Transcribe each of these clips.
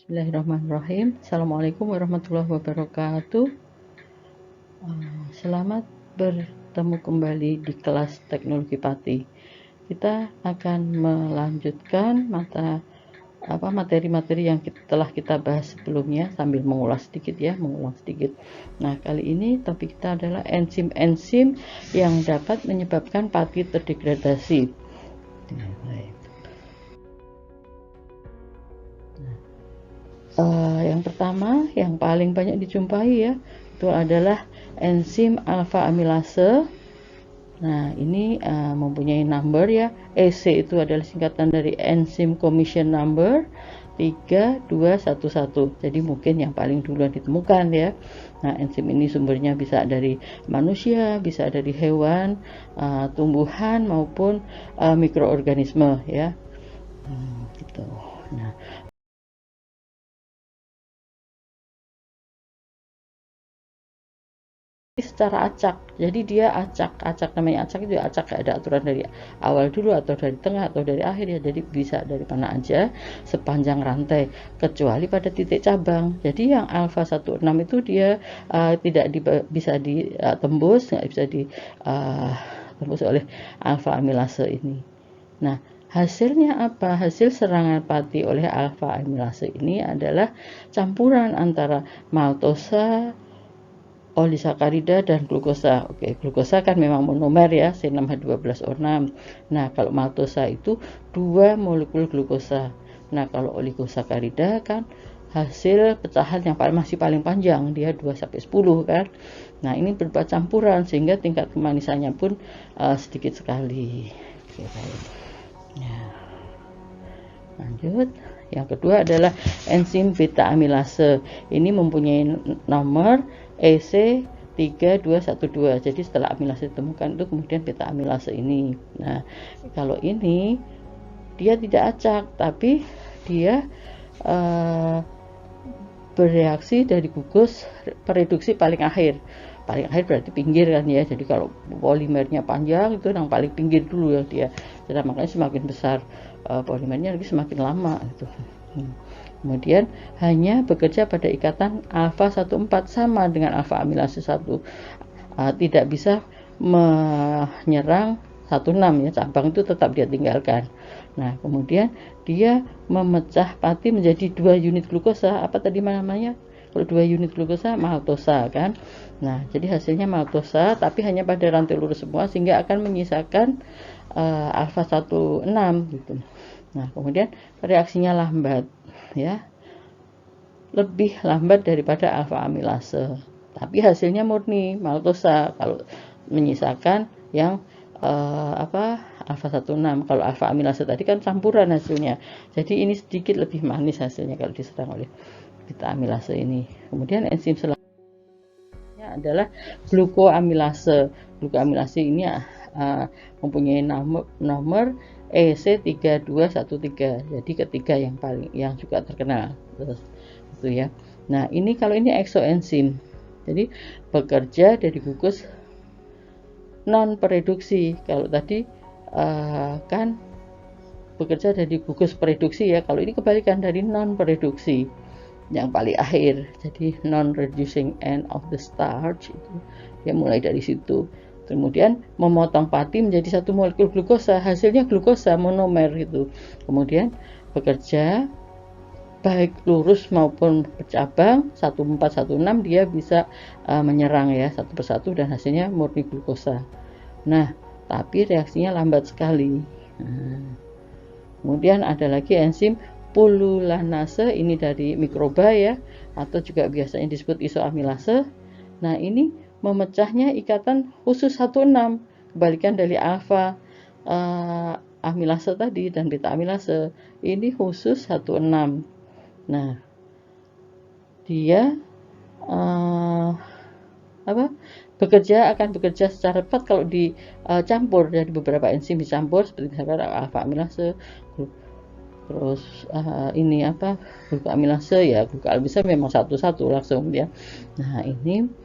Bismillahirrahmanirrahim. Assalamualaikum warahmatullahi wabarakatuh. Selamat bertemu kembali di kelas Teknologi Pati. Kita akan melanjutkan materi-materi yang telah kita bahas sebelumnya sambil mengulang sedikit. Nah, kali ini topik kita adalah enzim-enzim yang dapat menyebabkan pati terdegradasi. Yang pertama, yang paling banyak dijumpai ya, itu adalah enzim alfa amilase. Nah, ini mempunyai number ya. EC itu adalah singkatan dari enzim commission number 3211. Jadi mungkin yang paling duluan ditemukan ya. Nah, enzim ini sumbernya bisa dari manusia, bisa dari hewan, tumbuhan maupun mikroorganisme ya. Gitu. Nah, secara acak, jadi dia acak namanya acak itu acak, gak ada aturan dari awal dulu atau dari tengah atau dari akhir ya, jadi bisa dari mana aja sepanjang rantai kecuali pada titik cabang. Jadi yang alfa 16 itu dia tidak bisa ditembus, nggak bisa ditembus oleh alfa amilase ini. Nah, hasilnya apa? Hasil serangan pati oleh alfa amilase ini adalah campuran antara maltosa, olisakarida dan glukosa. Oke, glukosa kan memang monomer ya, C6H12O6. Nah, kalau maltosa itu 2 molekul glukosa. Nah, kalau oligosakarida kan hasil pecahan yang masih paling panjang, dia 2 sampai 10 kan. Nah, ini berupa campuran sehingga tingkat kemanisannya pun sedikit sekali. Oke, baik. Ya. Lanjut. Yang kedua adalah enzim beta amilase. Ini mempunyai nomor EC3212. Jadi setelah amilase ditemukan itu kemudian beta amilase ini. Nah, kalau ini dia tidak acak, tapi dia bereaksi dari gugus pereduksi paling akhir. Paling akhir berarti pinggir kan ya. Jadi kalau polimernya panjang itu yang paling pinggir dulu ya dia. Jadi makanya semakin besar polimernya lagi semakin lama gitu. Kemudian hanya bekerja pada ikatan alfa 14 sama dengan alfa amilase 1. Tidak bisa menyerang 16 ya, cabang itu tetap dia tinggalkan. Nah, kemudian dia memecah pati menjadi 2 unit glukosa. Apa tadi namanya? Kalau 2 unit glukosa maltosa kan. Nah, jadi hasilnya maltosa tapi hanya pada rantai lurus semua sehingga akan menyisakan alfa 16 gitu. Nah, kemudian reaksinya lambat ya. Lebih lambat daripada alfa amilase. Tapi hasilnya murni maltosa kalau menyisakan yang alfa 16. Kalau alfa amilase tadi kan campuran hasilnya. Jadi ini sedikit lebih manis hasilnya kalau diserang oleh beta amilase ini. Kemudian enzim selanjutnya adalah glukoamilase. Glukoamilase ini mempunyai nomor EC3213. Jadi ketiga yang juga terkenal. Itu ya. Nah, ini kalau ini eksoenzim. Jadi bekerja dari gugus non pereduksi. Kalau tadi kan bekerja dari gugus pereduksi ya. Kalau ini kebalikan dari non pereduksi yang paling akhir. Jadi non reducing end of the starch itu ya, mulai dari situ. Kemudian memotong pati menjadi 1 molekul glukosa, hasilnya glukosa monomer itu. Kemudian bekerja baik lurus maupun bercabang 1416 dia bisa menyerang ya satu persatu dan hasilnya murni glukosa. Nah, tapi reaksinya lambat sekali. Kemudian ada lagi enzim pululanase, ini dari mikroba ya, atau juga biasanya disebut isoamilase. Nah, ini memecahnya ikatan khusus 16, kebalikan dari alfa amilase tadi dan beta amilase. Ini khusus 16. Nah, dia akan bekerja secara cepat kalau dicampur. Jadi beberapa enzim dicampur seperti misalkan alfa amilase, terus glukoamilase ya, glukoamilase memang satu-satu langsung dia. Nah, ini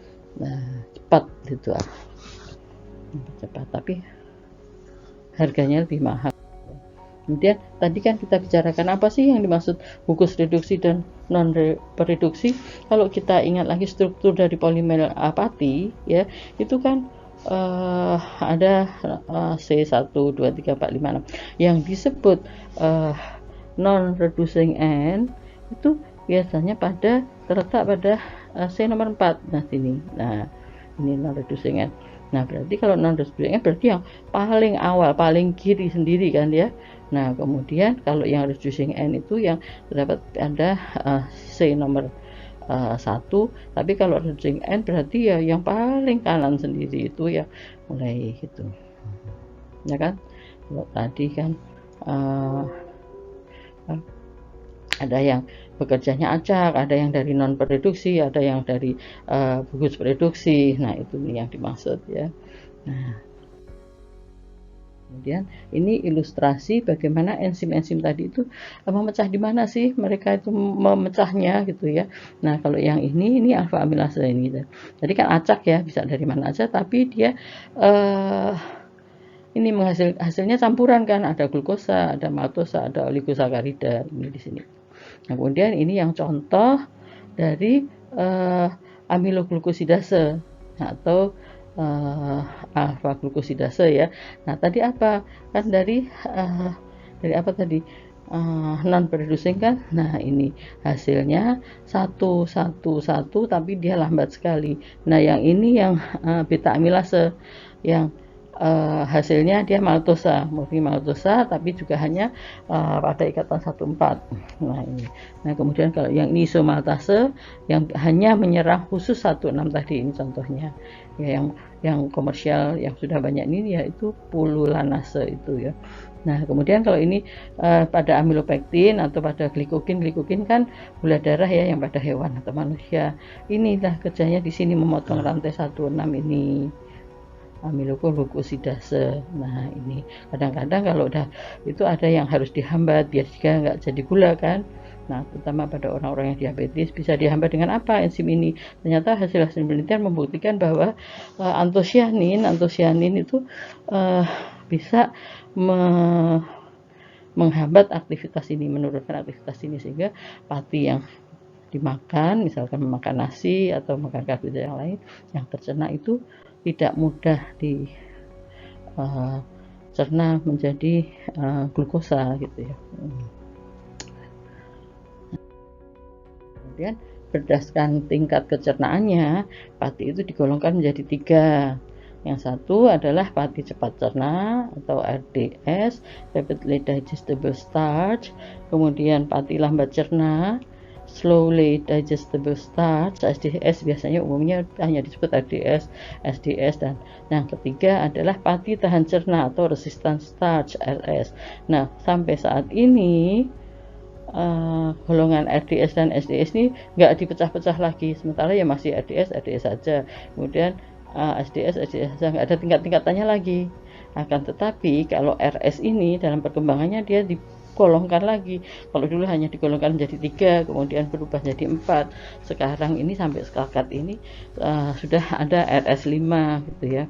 cepat gitu, cepat, tapi harganya lebih mahal. Kemudian tadi kan kita bicarakan apa sih yang dimaksud glukus reduksi dan non reduksi. Kalau kita ingat lagi struktur dari polimer apati ya, itu kan ada C1 2 3 4 5 6 yang disebut non reducing end itu biasanya terletak pada C nomor 4. Nah sini, nah ini non reducing end. Nah berarti kalau non reducing end berarti yang paling awal, paling kiri sendiri kan ya. Nah kemudian kalau yang reducing end itu yang terdapat ada C nomor 1, tapi kalau reducing end berarti ya yang paling kanan sendiri itu ya mulai gitu ya kan. Kalau tadi kan ada yang bekerjanya acak, ada yang dari non produksi, ada yang dari gugus produksi. Nah itu yang dimaksud ya. Nah kemudian ini ilustrasi bagaimana enzim-enzim tadi itu memecah di mana sih mereka itu memecahnya gitu ya. Nah kalau yang ini alfa amilase ini. Jadi kan acak ya, bisa dari mana aja, tapi dia ini hasilnya campuran kan, ada glukosa, ada maltosa, ada oligosakarida ini di sini. Nah, kemudian ini yang contoh dari amiloglukosidase atau alfa glukosidase ya. Nah tadi apa kan dari apa tadi non producing kan. Nah ini hasilnya 1 tapi dia lambat sekali. Nah yang ini yang beta amilase yang hasilnya dia maltosa, murni maltosa, tapi juga hanya pada ikatan 1,4. Nah ini. Nah kemudian kalau yang ini isomaltase yang hanya menyerang khusus 1,6 tadi, ini contohnya. Ya yang komersial yang sudah banyak ini yaitu pululanase itu ya. Nah kemudian kalau ini pada amilopektin atau pada glikogen kan gula darah ya yang pada hewan atau manusia. Inilah kerjanya di sini memotong rantai 1,6 ini. Amiloglukosidase. Nah ini kadang-kadang kalau udah itu ada yang harus dihambat biar juga nggak jadi gula kan. Nah terutama pada orang-orang yang diabetes bisa dihambat dengan apa enzim ini. Ternyata hasil penelitian membuktikan bahwa antosianin itu bisa menghambat aktivitas ini, menurunkan aktivitas ini, sehingga pati yang dimakan, misalkan memakan nasi atau makan karbohidrat yang lain yang tercerna itu tidak mudah dicerna menjadi glukosa gitu ya. Kemudian berdasarkan tingkat kecernaannya, pati itu digolongkan menjadi 3. Yang satu adalah pati cepat cerna atau RDS, rapidly digestible starch. Kemudian pati lambat cerna, slowly digestible starch, SDS biasanya umumnya hanya disebut RDS, SDS, dan yang ketiga adalah pati tahan cerna atau resistant starch, RS. Nah sampai saat ini golongan RDS dan SDS ini nggak dipecah-pecah lagi, sementara ya masih RDS saja, kemudian SDS saja, nggak ada tingkat-tingkatannya lagi. Akan tetapi kalau RS ini dalam perkembangannya dia digolongkan lagi. Kalau dulu hanya digolongkan menjadi 3, kemudian berubah jadi 4. Sekarang ini sampai sekakat ini sudah ada RS5 gitu ya.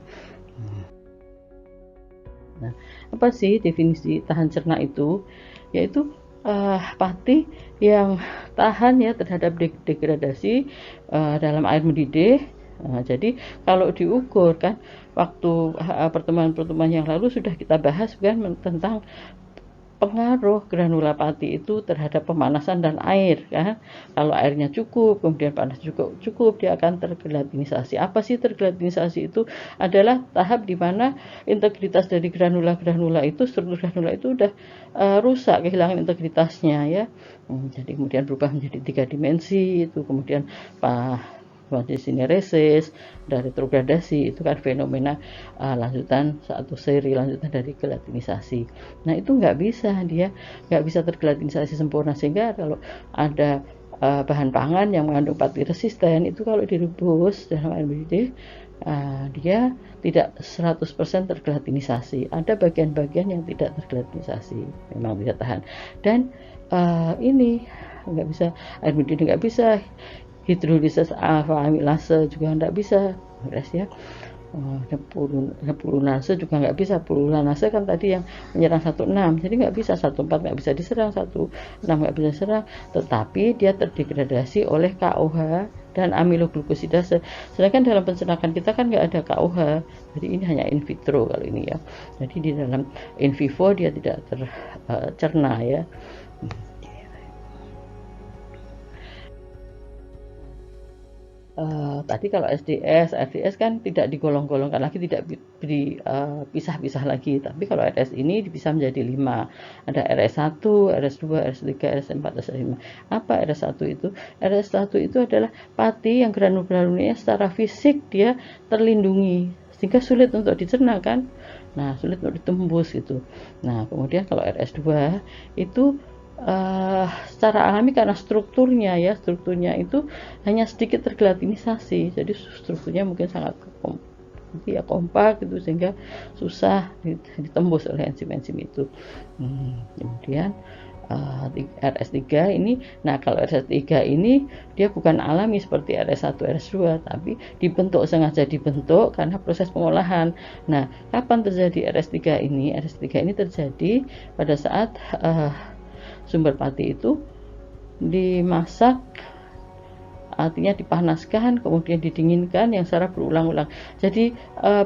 Nah, apa sih definisi tahan cerna itu? Yaitu pati yang tahan ya terhadap degradasi dalam air mendidih. Jadi kalau diukur kan, waktu pertemuan-pertemuan yang lalu sudah kita bahas kan tentang pengaruh granula pati itu terhadap pemanasan dan air kan. Kalau airnya cukup, kemudian panas cukup, dia akan tergelatinisasi. Apa sih tergelatinisasi itu? Adalah tahap di mana integritas dari granula itu, struktur granula itu udah rusak, kehilangan integritasnya ya. Jadi kemudian berubah menjadi 3 dimensi itu, kemudian sineresis, dari retrogradasi, itu kan fenomena lanjutan satu seri lanjutan dari gelatinisasi. Nah itu nggak bisa, dia nggak bisa tergelatinisasi sempurna, sehingga kalau ada bahan pangan yang mengandung pati resisten itu kalau direbus dalam air mendidih dia tidak 100% tergelatinisasi. Ada bagian-bagian yang tidak tergelatinisasi, memang tidak tahan. Dan ini nggak bisa, air mendidih nggak bisa, hidrolisis alfa amilase juga tidak bisa, ya. Pulunase juga nggak bisa. Pulunase kan tadi yang menyerang 16, jadi nggak bisa. 14 nggak bisa diserang, 16 nggak bisa diserang, tetapi dia terdegradasi oleh KOH dan amiloglukosidase. Sedangkan dalam pencernaan kita kan nggak ada KOH, jadi ini hanya in vitro kalau ini ya. Jadi di dalam in vivo dia tidak tercerna ya. Tadi kalau RDS kan tidak digolong-golongkan lagi, tidak dipisah-pisah lagi. Tapi kalau RS ini bisa menjadi 5. Ada RS1, RS2, RS3, RS4, RS5. Apa RS1 itu? RS1 itu adalah pati yang granul-granulnya secara fisik dia terlindungi, sehingga sulit untuk dicerna kan. Nah, sulit untuk ditembus gitu. Nah, kemudian kalau RS2 itu secara alami karena strukturnya itu hanya sedikit tergelatinisasi, jadi strukturnya mungkin sangat kompak gitu, sehingga susah ditembus oleh enzim-enzim itu. Kemudian RS3 ini, nah kalau RS3 ini dia bukan alami seperti RS1, RS2, tapi sengaja dibentuk karena proses pengolahan. Nah, kapan terjadi RS3 ini? RS3 ini terjadi pada saat sumber pati itu dimasak, artinya dipanaskan kemudian didinginkan yang secara berulang-ulang. Jadi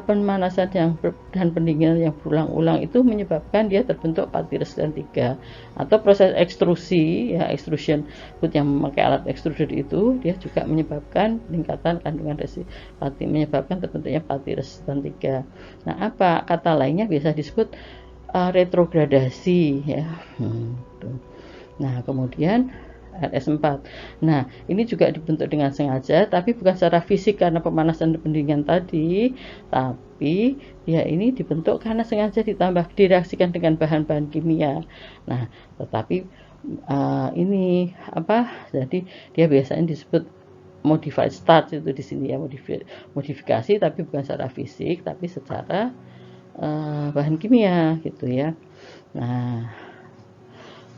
pemanasan dan pendinginan yang berulang-ulang itu menyebabkan dia terbentuk pati resistan 3, atau proses ekstrusi ya, extrusion food yang memakai alat ekstruder itu dia juga menyebabkan peningkatan kandungan pati, menyebabkan terbentuknya pati resistan 3. Nah, apa kata lainnya biasa disebut retrogradasi ya. Nah, kemudian RS4. Nah, ini juga dibentuk dengan sengaja, tapi bukan secara fisik karena pemanasan dan pendinginan tadi, tapi ya ini dibentuk karena sengaja direaksikan dengan bahan-bahan kimia. Nah, tetapi ini jadi dia biasanya disebut modified starch itu di sini ya, modifikasi tapi bukan secara fisik, tapi secara bahan kimia gitu ya.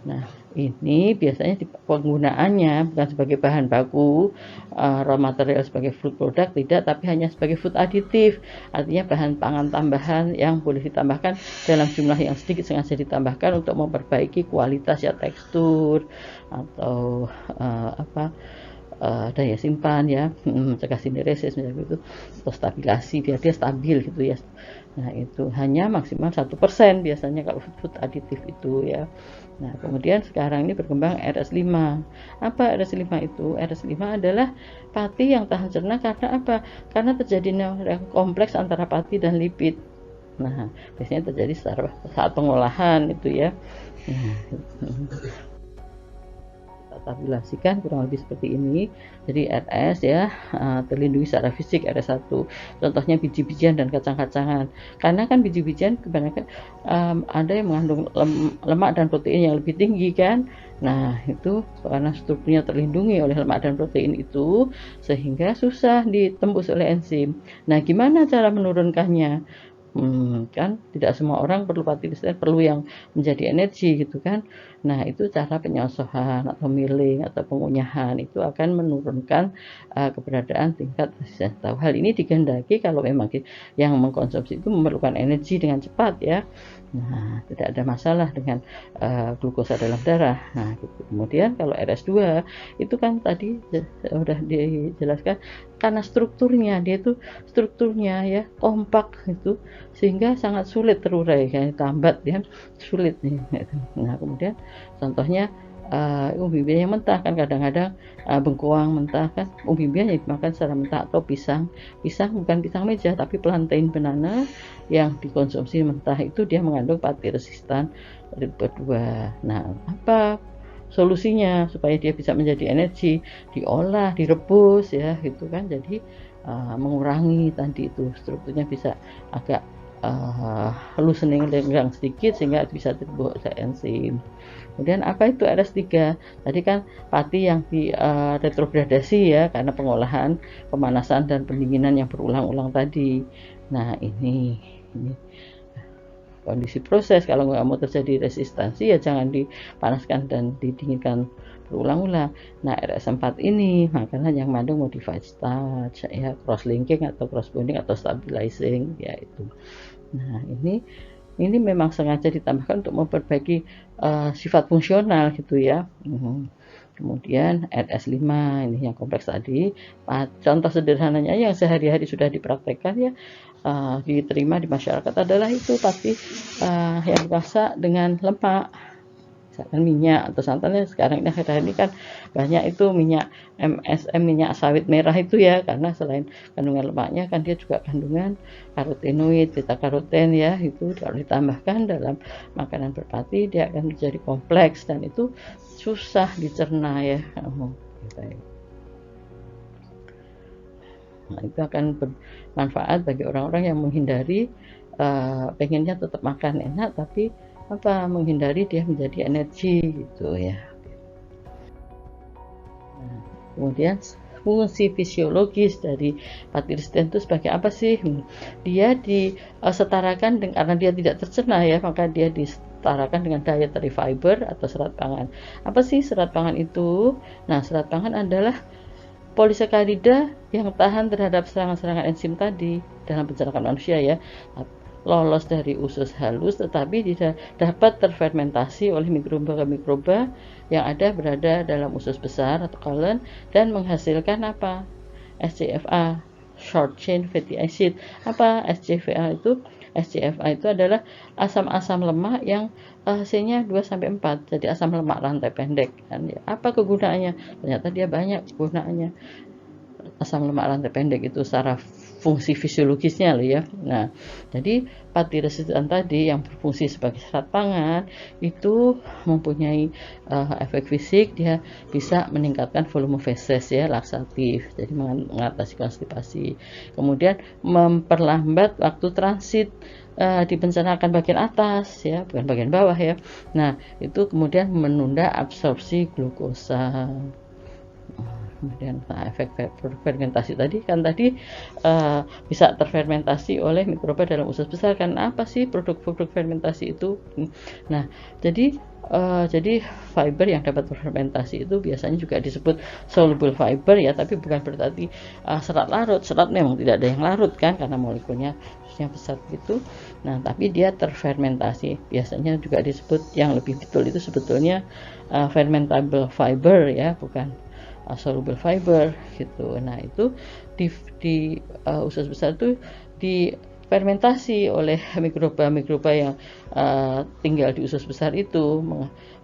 Nah, ini biasanya penggunaannya bukan sebagai bahan baku, raw material sebagai food product, tidak, tapi hanya sebagai food additive, artinya bahan pangan tambahan yang boleh ditambahkan dalam jumlah yang sedikit, sengaja ditambahkan untuk memperbaiki kualitas ya, tekstur atau daya simpan ya, mencegah sineresis misalnya gitu, atau stabilasi biar dia stabil gitu ya. Nah, itu hanya maksimal 1% biasanya kalau food additive itu ya. Nah, kemudian sekarang ini berkembang RS5. Apa RS5 itu? RS5 adalah pati yang tahan cerna karena apa? Karena terjadinya kompleks antara pati dan lipid. Nah, biasanya terjadi saat pengolahan itu ya. Tabulasikan kurang lebih seperti ini. Jadi RS ya terlindungi secara fisik RS1. Contohnya biji-bijian dan kacang-kacangan. Karena kan biji-bijian kebanyakan ada yang mengandung lemak dan protein yang lebih tinggi kan. Nah, itu karena strukturnya terlindungi oleh lemak dan protein itu, sehingga susah ditembus oleh enzim. Nah, gimana cara menurunkannya? Kan tidak semua orang perlu pati resistan, perlu yang menjadi energi gitu kan. Nah, itu cara penyosohan atau milling atau pengunyahan itu akan menurunkan keberadaan tingkat resistensi. Hal ini dikehendaki kalau memang yang mengkonsumsi itu memerlukan energi dengan cepat ya. Nah, tidak ada masalah dengan glukosa dalam darah. Nah, gitu. Kemudian kalau RS2 itu kan tadi sudah dijelaskan karena strukturnya ya kompak itu, sehingga sangat sulit terurai, kayak tambat ya, sulit nih. Nah, kemudian contohnya umbi-umbian yang mentah kan kadang-kadang bengkoang mentah kan, umbi-umbian yang dimakan secara mentah, atau pisang bukan pisang meja tapi plantain banana yang dikonsumsi mentah itu dia mengandung pati resistan tipe 2. Nah, apa solusinya supaya dia bisa menjadi energi? Diolah, direbus ya gitu kan, jadi mengurangi tadi itu strukturnya bisa agak loosening lenggang sedikit sehingga bisa terbuat enzim. Kemudian apa itu RS3? Tadi kan pati yang di retrogradasi ya karena pengolahan, pemanasan dan pendinginan yang berulang-ulang tadi. Nah, ini kondisi proses. Kalau nggak mau terjadi resistansi ya jangan dipanaskan dan didinginkan berulang-ulang. Nah, RS4 ini makanan yang mengandung modified starch ya, cross linking atau cross bonding atau stabilizing ya itu. Nah, ini memang sengaja ditambahkan untuk memperbaiki sifat fungsional gitu ya. Kemudian RS5 ini yang kompleks tadi. Contoh sederhananya yang sehari-hari sudah dipraktekkan ya, diterima di masyarakat adalah itu pasti yang dimasak dengan lemak, misalkan minyak atau santannya. Sekarang ini akhir-akhir ini kan banyak itu minyak MSM, minyak sawit merah itu ya, karena selain kandungan lemaknya kan dia juga kandungan karotenoid, beta karoten ya, itu kalau ditambahkan dalam makanan berpati dia akan menjadi kompleks dan itu susah dicerna ya. Nah, itu akan bermanfaat bagi orang-orang yang menghindari pengennya tetap makan enak tapi menghindari dia menjadi energi gitu ya. Nah, kemudian fungsi fisiologis dari pati resisten itu sebagai apa sih? Dia disetarakan dengan, karena dia tidak tercerna ya, maka dia disetarakan dengan dietary fiber atau serat pangan. Apa sih serat pangan itu? Nah, serat pangan adalah polisakarida yang tahan terhadap serangan-serangan enzim tadi dalam pencernaan manusia ya, lolos dari usus halus tetapi tidak dapat terfermentasi oleh mikroba-mikroba yang berada dalam usus besar atau colon dan menghasilkan apa? SCFA, short chain fatty acid. Apa SCFA itu? SCFA itu adalah asam-asam lemak yang hasilnya 2-4, jadi asam lemak rantai pendek kan ya. Apa kegunaannya? Ternyata dia banyak kegunaannya. Asam lemak rantai pendek itu secara fungsi fisiologisnya loh ya. Nah, jadi pati resisten tadi yang berfungsi sebagai serat pangan itu mempunyai efek fisik, dia bisa meningkatkan volume feses ya, laksatif, jadi mengatasi konstipasi. Kemudian memperlambat waktu transit di pencernaan bagian atas ya, bukan bagian bawah ya. Nah, itu kemudian menunda absorpsi glukosa. Kemudian efek fermentasi tadi bisa terfermentasi oleh mikroba dalam usus besar. Karena apa sih produk-produk fermentasi itu? Nah, jadi fiber yang dapat fermentasi itu biasanya juga disebut soluble fiber ya, tapi bukan berarti serat larut. Serat memang tidak ada yang larut kan, karena molekulnya yang besar gitu. Nah, tapi dia terfermentasi. Biasanya juga disebut, yang lebih betul itu sebetulnya fermentable fiber ya, bukan soluble fiber gitu. Nah, itu di usus besar itu difermentasi oleh mikroba-mikroba yang tinggal di usus besar itu,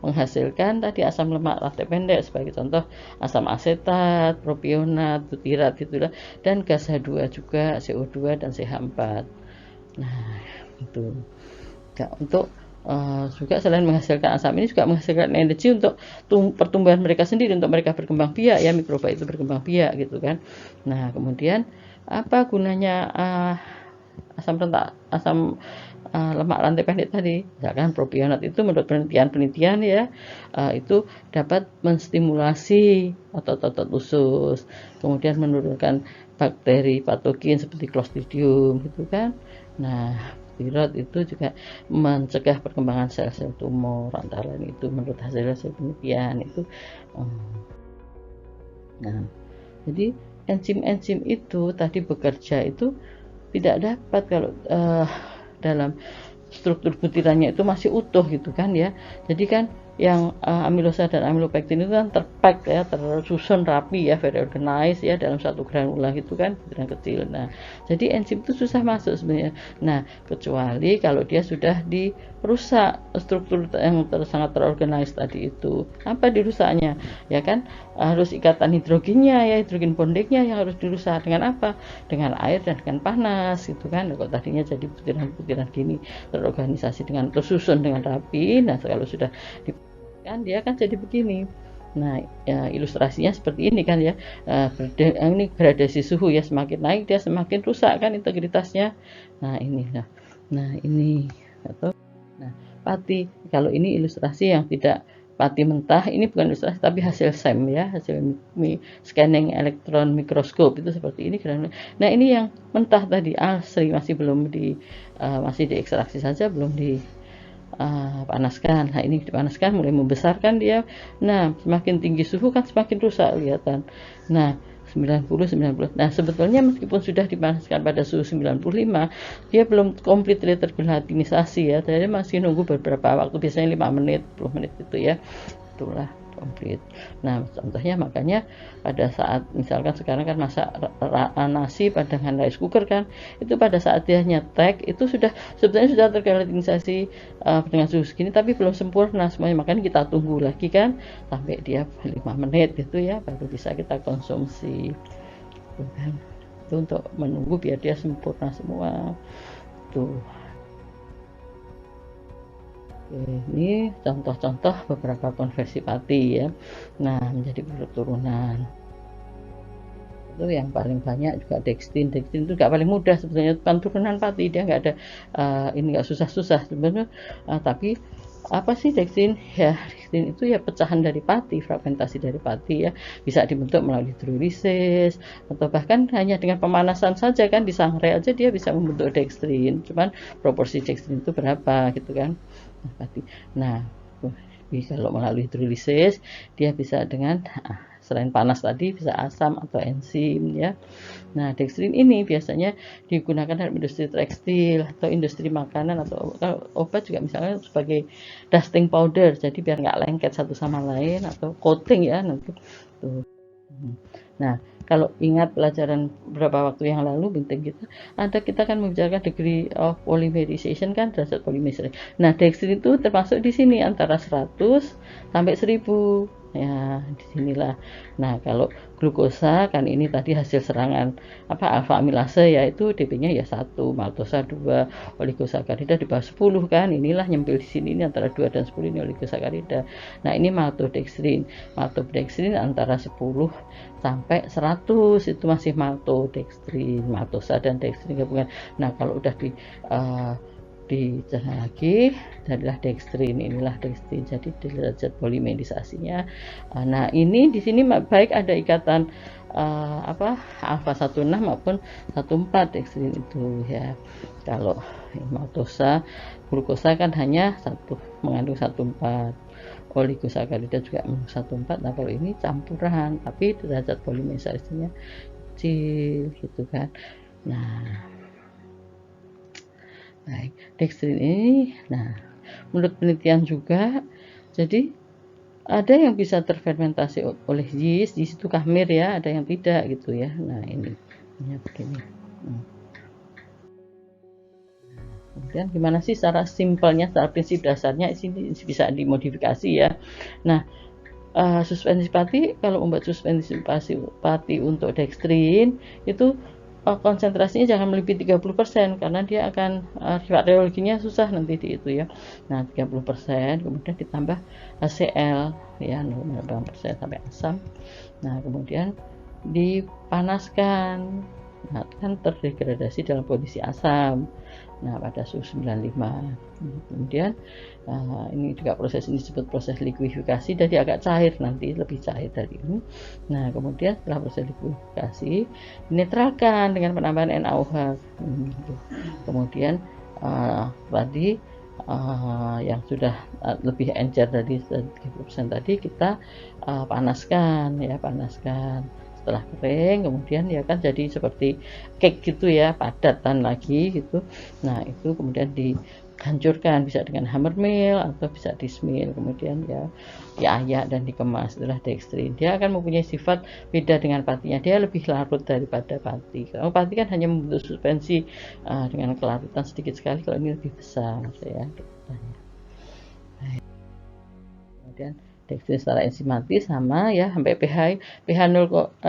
menghasilkan tadi asam lemak rantai pendek, sebagai contoh asam asetat, propionat, butirat itulah, dan gas H2 juga, CO2 dan CH4. Nah, itu untuk juga selain menghasilkan asam ini juga menghasilkan energi untuk pertumbuhan mereka sendiri, untuk mereka berkembang biak ya, mikroba itu berkembang biak gitu kan. Nah, kemudian apa gunanya asam lemak rantai pendek tadi? Misalkan propionat itu menurut penelitian ya, itu dapat menstimulasi otot-otot usus, kemudian menurunkan bakteri patogen seperti Clostridium gitu kan. Nah, butirat itu juga mencegah perkembangan sel-sel tumor, antara lain itu menurut hasil-hasil penelitian itu. Nah, jadi enzim-enzim itu tadi bekerja itu tidak dapat kalau dalam struktur butirannya itu masih utuh gitu kan ya. Jadi kan yang amilosa dan amilopektin itu kan terpack ya, tersusun rapi ya, very organized ya, dalam satu granula gitu kan, butiran kecil. Nah, jadi enzim itu susah masuk sebenarnya. Nah, kecuali kalau dia sudah dirusak struktur yang sangat terorganize tadi itu. Apa dirusaknya? Ya kan harus ikatan hidrogennya ya, hidrogen bondingnya yang harus dirusak. Dengan apa? Dengan air dan dengan panas gitu kan. Kalau tadinya jadi butiran-butiran gini terorganisasi dengan tersusun dengan rapi. Nah, kalau sudah kan dia kan jadi begini. Nah, ya, ilustrasinya seperti ini kan ya. Ini gradasi suhu ya, semakin naik dia semakin rusak kan integritasnya. Nah, ini ini atau pati. Kalau ini ilustrasi yang tidak pati mentah ini bukan ilustrasi tapi hasil SEM ya, hasil scanning elektron mikroskop itu seperti ini. Nah ini yang mentah tadi asli, masih belum masih diekstraksi saja, belum panaskan. Nah ini dipanaskan mulai membesarkan dia. Nah semakin tinggi suhu kan semakin rusak kelihatan. Nah 90. Nah sebetulnya meskipun sudah dipanaskan pada suhu 95, dia belum completely tergelatinisasi ya, jadi masih nunggu beberapa waktu, biasanya 5 menit 10 menit itu ya, itulah komplit. Nah contohnya makanya pada saat misalkan sekarang kan masak nasi dengan rice cooker kan, itu pada saat dia nyetek itu sebetulnya sudah tergelatinisasi dengan suhu segini, tapi belum sempurna semuanya, makanya kita tunggu lagi kan sampai dia 5 menit gitu ya, baru bisa kita konsumsi itu kan. Itu untuk menunggu biar dia sempurna semua tuh. Ini contoh-contoh beberapa konversi pati ya. Nah menjadi produk turunan itu yang paling banyak juga dextrin itu nggak paling mudah sebetulnya, bukan turunan pati, dia nggak ada ini nggak susah-susah sebenarnya, tapi apa sih dextrin ya? Dextrin itu ya pecahan dari pati, fragmentasi dari pati ya, bisa dibentuk melalui hidrolisis atau bahkan hanya dengan pemanasan saja kan, di sangrai aja dia bisa membentuk dextrin, cuman proporsi dextrin itu berapa gitu kan. Nah kalau melalui hidrolisis dia bisa dengan selain panas tadi bisa asam atau enzim ya. Nah dextrin ini biasanya digunakan dalam industri tekstil atau industri makanan, atau obat juga misalnya sebagai dusting powder, jadi biar nggak lengket satu sama lain, atau coating ya nanti tuh. Nah kalau ingat pelajaran beberapa waktu yang lalu penting kita kan membicarakan degree of polymerization kan, derajat polimerisasi. Nah dextrin itu termasuk di sini antara 100 sampai 1000 ya, disinilah. Nah kalau glukosa kan ini tadi hasil serangan alfa amilase, yaitu DP-nya ya 1, maltosa 2, oligosakarida di bawah 10 kan, inilah nyempil di sini, ini antara 2 dan 10 ini oligosakarida. Nah ini maltodextrin antara 10 sampai 100 itu masih maltodextrin, maltosa dan dextrin gabungan. Nah kalau udah dicerna lagi adalah dextrin, inilah dextrin, jadi derajat polimerisasinya. Nah ini di sini baik ada ikatan alfa 16 maupun 14 dextrin itu ya. Kalau maltosa glukosa kan hanya mengandung 14, oligosakarida juga mengandung 14. Nah kalau ini campuran tapi derajat polimerisasinya kecil gitu kan. Nah baik, dextrin ini, nah menurut penelitian juga, jadi ada yang bisa terfermentasi oleh yeast itu khmir ya, ada yang tidak gitu ya. Nah ini begini. Kemudian gimana sih secara simpelnya, secara prinsip dasarnya ini bisa dimodifikasi ya. Nah suspensi pati, kalau membuat suspensi pati untuk dextrin itu konsentrasinya jangan melebihi 30%, karena dia akan reologinya susah nanti di itu ya. Nah 30%, kemudian ditambah HCl ya 0,8% sampai asam. Nah kemudian dipanaskan, nah kan terdegradasi dalam kondisi asam. Nah pada suhu 95. Kemudian ini juga proses ini disebut proses likuifikasi, jadi agak cair, nanti lebih cair dari ini. Nah kemudian setelah proses likuifikasi dinetralkan dengan penambahan NaOH. Kemudian tadi yang sudah lebih encer dari 30% tadi kita panaskan. Setelah kering kemudian ya kan jadi seperti cake gitu ya, padatan lagi gitu. Nah itu kemudian dihancurkan, bisa dengan hammer mill atau bisa dismill, kemudian ya diayak dan dikemas. Itulah dextrin. Dia akan mempunyai sifat beda dengan patinya, dia lebih larut daripada pati. Kalau pati kan hanya membentuk suspensi dengan kelarutan sedikit sekali, kalau ini lebih besar ya. Kemudian dextrin secara enzimatis sama ya, sampai pH 5,2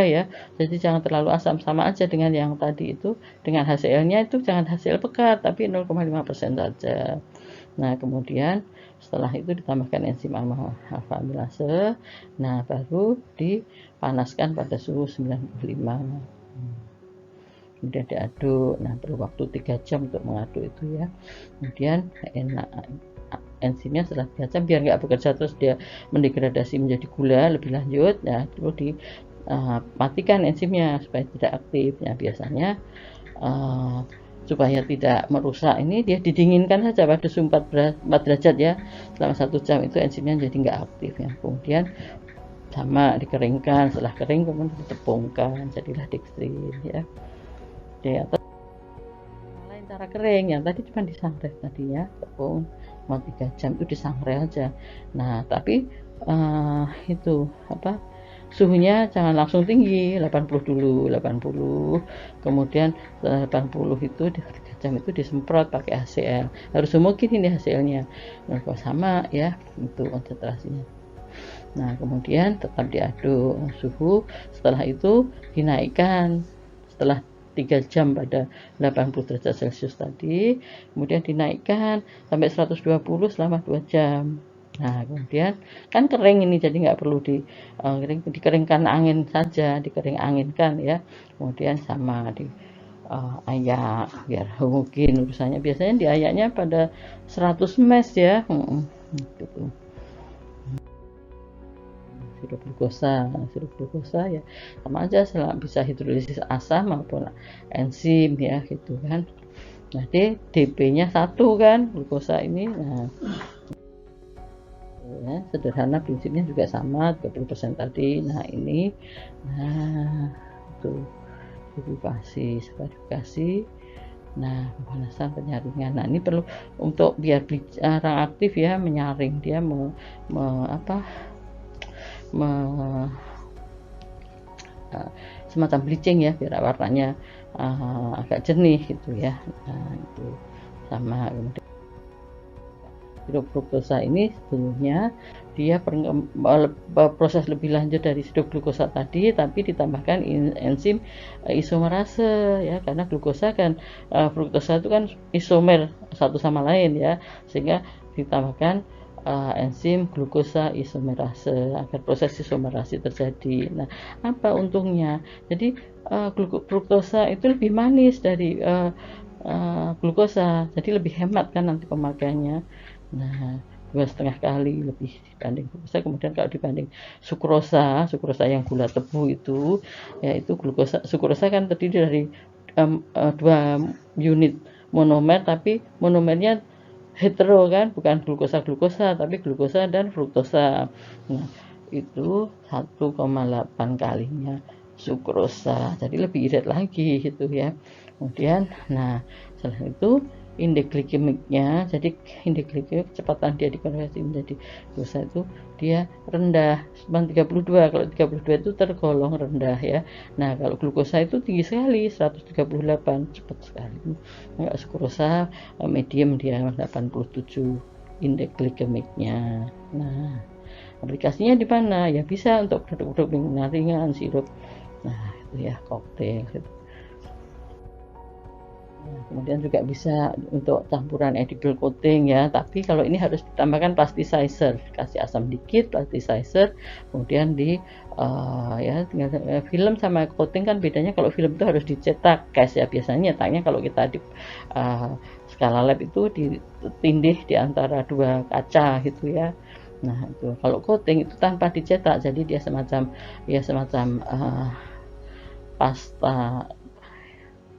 ya, jadi jangan terlalu asam, sama aja dengan yang tadi itu. Dengan HCl-nya itu jangan HCl pekat tapi 0,5% saja. Nah kemudian setelah itu ditambahkan enzim alfa amilase, nah baru dipanaskan pada suhu 95, kemudian diaduk. Nah perlu waktu 3 jam untuk mengaduk itu ya. Kemudian enak enzimnya setelah 3 jam biar nggak bekerja terus dia mendegradasi menjadi gula lebih lanjut. Ya perlu dimatikan enzimnya supaya tidak aktif. Ya biasanya supaya tidak merusak ini dia didinginkan saja pada suhu 4 derajat ya, selama 1 jam itu enzimnya jadi nggak aktif ya. Kemudian sama dikeringkan, setelah kering kemudian ditepungkan jadilah dextrin ya. Oke, atau lain cara kering yang tadi cuma disangrai tadi ya, tepung mau 3 jam itu disangrai aja. Nah tapi itu apa, suhunya jangan langsung tinggi, 80 dulu, 80, kemudian setelah 80 itu di 3 jam itu disemprot pakai HCl, harus homogen ini HCl-nya. Nah, kalau sama ya itu konsentrasinya. Nah kemudian tetap diaduk suhu, setelah itu dinaikkan setelah 3 jam pada 80 derajat Celcius tadi, kemudian dinaikkan sampai 120 selama 2 jam. Nah kemudian kan kering ini jadi nggak perlu dikeringkan angin saja, dikering anginkan ya. Kemudian sama di ayak biar homogen urusannya. Biasanya diayaknya pada 100 mes ya. Gitu. Sirup glukosa ya sama aja, bisa hidrolisis asam maupun enzim ya gitu kan. Nah DP-nya 1 kan glukosa ini. Nah ya, sederhana prinsipnya juga sama 30% tadi. Nah ini itu verifikasi. Nah pemanasan penyaringan. Nah ini perlu untuk biar orang aktif ya, menyaring dia semacam bleaching ya biar warnanya agak jernih gitu ya. Nah itu sama. Kemudian sirup fruktosa ini sebetulnya dia proses lebih lanjut dari sirup glukosa tadi, tapi ditambahkan enzim isomerase ya, karena glukosa kan fruktosa itu kan isomer satu sama lain ya, sehingga ditambahkan enzim glukosa isomerase agar proses isomerasi terjadi. Nah, apa untungnya? Jadi fruktosa itu lebih manis dari glukosa, jadi lebih hemat kan nanti pemakaiannya. Nah, 2,5 kali lebih dibanding glukosa. Kemudian kalau dibanding sukrosa yang gula tebu itu, yaitu sukrosa kan terdiri dari 2 unit monomer, tapi monomernya hetero kan, bukan glukosa tapi glukosa dan fruktosa. Nah itu 1,8 kalinya sukrosa, jadi lebih irit lagi gitu ya. Kemudian nah setelah itu indeks glikemiknya, jadi indeks glikemik kecepatan dia dikonversi menjadi glukosa itu dia rendah, cuma 32. Kalau 32 itu tergolong rendah ya. Nah kalau glukosa itu tinggi sekali, 138, cepat sekali. Enggak, sukrosa medium dia 87 indeks glikemiknya. Nah aplikasinya di mana? Ya bisa untuk produk-produk ringan, sirup, nah itu ya, koktail gitu. Kemudian juga bisa untuk campuran edible coating ya, tapi kalau ini harus ditambahkan plasticizer, kasih asam dikit, plasticizer, kemudian ya tinggal film sama coating kan bedanya, kalau film itu harus dicetak case ya, biasanya nyetaknya kalau kita di skala lab itu ditindih di antara 2 kaca gitu ya. Nah itu kalau coating itu tanpa dicetak, jadi dia semacam pasta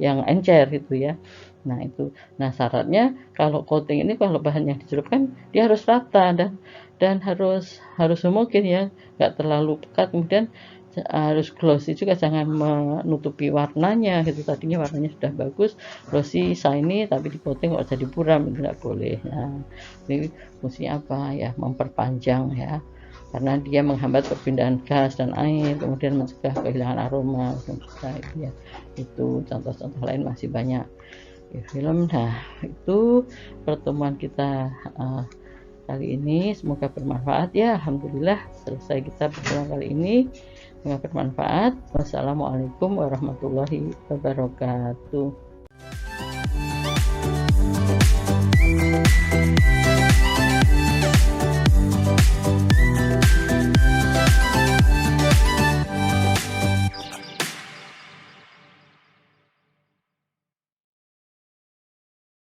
yang encer gitu ya. Nah itu, nah syaratnya kalau coating ini, kalau bahan yang dicelupkan dia harus rata dan harus homogen ya, nggak terlalu pekat. Kemudian harus glossy juga, jangan menutupi warnanya gitu. Tadinya warnanya sudah bagus, glossy, shiny, tapi di coating kok jadi buram, itu nggak boleh. Nah ini fungsinya apa ya, memperpanjang ya, karena dia menghambat perpindahan gas dan air, kemudian mencegah kehilangan aroma dan juga itu ya. Itu contoh-contoh lain masih banyak ya, film. Nah itu pertemuan kita kali ini, semoga bermanfaat ya. Alhamdulillah selesai kita pertemuan kali ini, semoga bermanfaat. Wassalamualaikum warahmatullahi wabarakatuh.